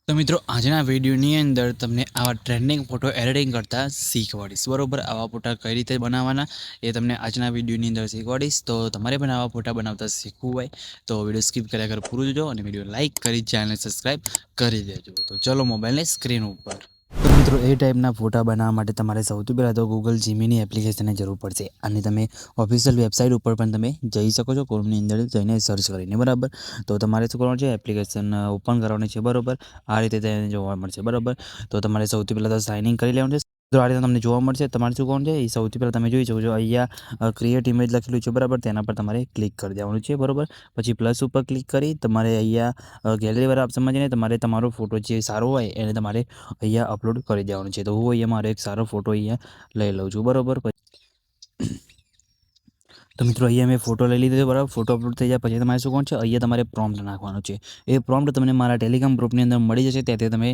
તો મિત્રો આજના વિડીયોની અંદર તમને આવા ટ્રેન્ડિંગ ફોટો એડિટિંગ કરતા શીખવાડીશ બરોબર। આવા ફોટા કઈ રીતે બનાવવાના એ તમને આજના વિડીયોની અંદર શીખવાડીશ। તો તમારે પણ આવા ફોટા બનાવતા શીખવું હોય તો વિડીયો સ્કીપ કર્યા કર પૂરું જોજો અને વિડીયો લાઇક કરી ચેનલને સબસ્ક્રાઇબ કરી દેજો। તો ચલો મોબાઈલની સ્ક્રીન ઉપર। તો મિત્રો એ ટાઈપના ફોટા બનાવવા માટે તમારે સૌથી પહેલાં તો ગૂગલ જીમીની એપ્લિકેશનની જરૂર પડશે અને તમે ઓફિશિયલ વેબસાઇટ ઉપર પણ તમે જઈ શકો છો, ક્રોમની અંદર જઈને સર્ચ કરીને બરાબર। તો તમારે શું કરવાનું છે, એપ્લિકેશન ઓપન કરવાની છે બરાબર। આ રીતે તેને જોવા મળશે બરાબર। તો તમારે સૌથી પહેલાં તો સાઇન ઇન કરી લેવાનું છે। તો આ રીતે તમને જોવા મળશે। તમારે શું કરવાનું છે એ સૌથી પહેલાં તમે જોઈ શકો છો, અહીંયા ક્રિએટ ઇમેજ લખેલું છે બરાબર, તેના પર તમારે ક્લિક કરી દેવાનું છે બરાબર। પછી પ્લસ ઉપર ક્લિક કરી તમારે અહીંયા ગેલેરીવાળા ઓપ્શનમાં જઈને તમારે તમારો ફોટો જે સારો હોય એને તમારે અહીંયા અપલોડ કરી દેવાનું છે। તો હું અહીંયા મારો એક સારો ફોટો અહીંયા લઈ લઉં છું બરાબર। તો મિત્રો અહીંયા મેં ફોટો લઈ લીધો છે બરાબર। ફોટો અપલોડ થઈ જાય પછી તમારે શું કરવાનું છે, અહીંયા તમારે પ્રોમ્પ્ટ નાખવાનું છે। એ પ્રોમ્પ્ટ તમને મારા ટેલિગ્રામ ગ્રુપની અંદર મળી જશે, ત્યાંથી તમે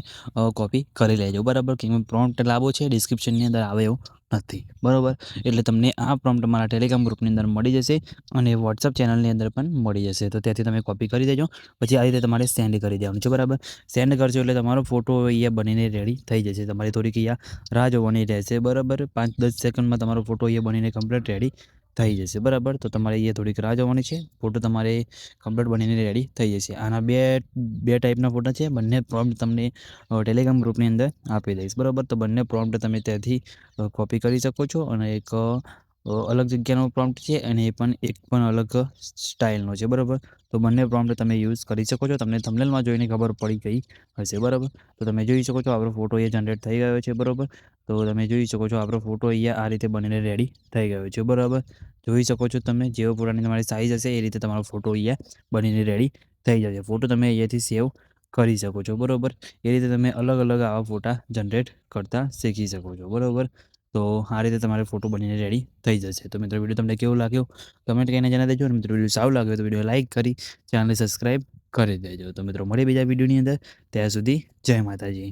કોપી કરી લેજો બરાબર। કે પ્રોમ્પ્ટ લાવો છે ડિસ્ક્રિપ્શનની અંદર આવે એવું નથી બરાબર। એટલે તમને આ પ્રોમ્પ્ટ મારા ટેલિગ્રામ ગ્રુપની અંદર મળી જશે અને વોટ્સઅપ ચેનલની અંદર પણ મળી જશે। તો ત્યાંથી તમે કોપી કરી દેજો। પછી આ રીતે તમારે સેન્ડ કરી દેવાનું છે બરાબર। સેન્ડ કરશો એટલે તમારો ફોટો અહીંયા બનીને રેડી થઈ જશે। તમારે થોડીક અહીંયા રાહ જોવાની રહેશે બરાબર। 5-10 સેકન્ડમાં તમારો ફોટો અહીંયા બનીને કમ્પ્લીટ રેડી થઈ જશે બરાબર। તો તમારે અહીંયા થોડીક રાહ જોવાની છે, ફોટો તમારે કમ્પ્લીટ બનીને રેડી થઈ જશે। આના બે ટાઈપના ફોટા છે, બંને પ્રોમ્પ્ટ તમને ટેલિગ્રામ ગ્રુપની અંદર આપી દઈશ બરાબર। તો બંને પ્રોમ્પ્ટ તમે ત્યાંથી કોપી કરી શકો છો અને એક અલગ જગ્યાનો પ્રોમ્પ્ટ છે અને એ પણ એક પણ અલગ સ્ટાઇલનો છે બરાબર। તો બંને પ્રોમ્પ્ટ તમે યુઝ કરી શકો છો। તમને થંબનેલમાં જોઈને ખબર પડી ગઈ હશે બરાબર। તો તમે જોઈ શકો છો આપણો ફોટો અહીંયા જનરેટ થઈ ગયો છે બરાબર। તો તમે જોઈ શકો છો આપણો ફોટો અહીંયા આ રીતે બનીને રેડી થઈ ગયો છે બરાબર। જોઈ શકો છો તમે, જેવો ફોટાની તમારી સાઇઝ હશે એ રીતે તમારો ફોટો અહીંયા બનીને રેડી થઈ જશે। ફોટો તમે અહીંયાથી સેવ કરી શકો છો બરાબર। એ રીતે તમે અલગ અલગ આવા ફોટા જનરેટ કરતા શીખી શકો છો બરાબર। તો આ રીતે તમારે ફોટો બનીને રેડી થઈ જશે। તો મિત્રો વિડીયો તમને કેવું લાગ્યો કમેન્ટ કરીને જણાવી દેજો અને મિત્રો વિડીયો સારું લાગ્યો તો વિડીયો લાઇક કરી ચેનલને સબસ્ક્રાઈબ કરી દેજો। તો મિત્રો મળીએ બીજા વિડીયોની અંદર, ત્યાં સુધી જય માતાજી।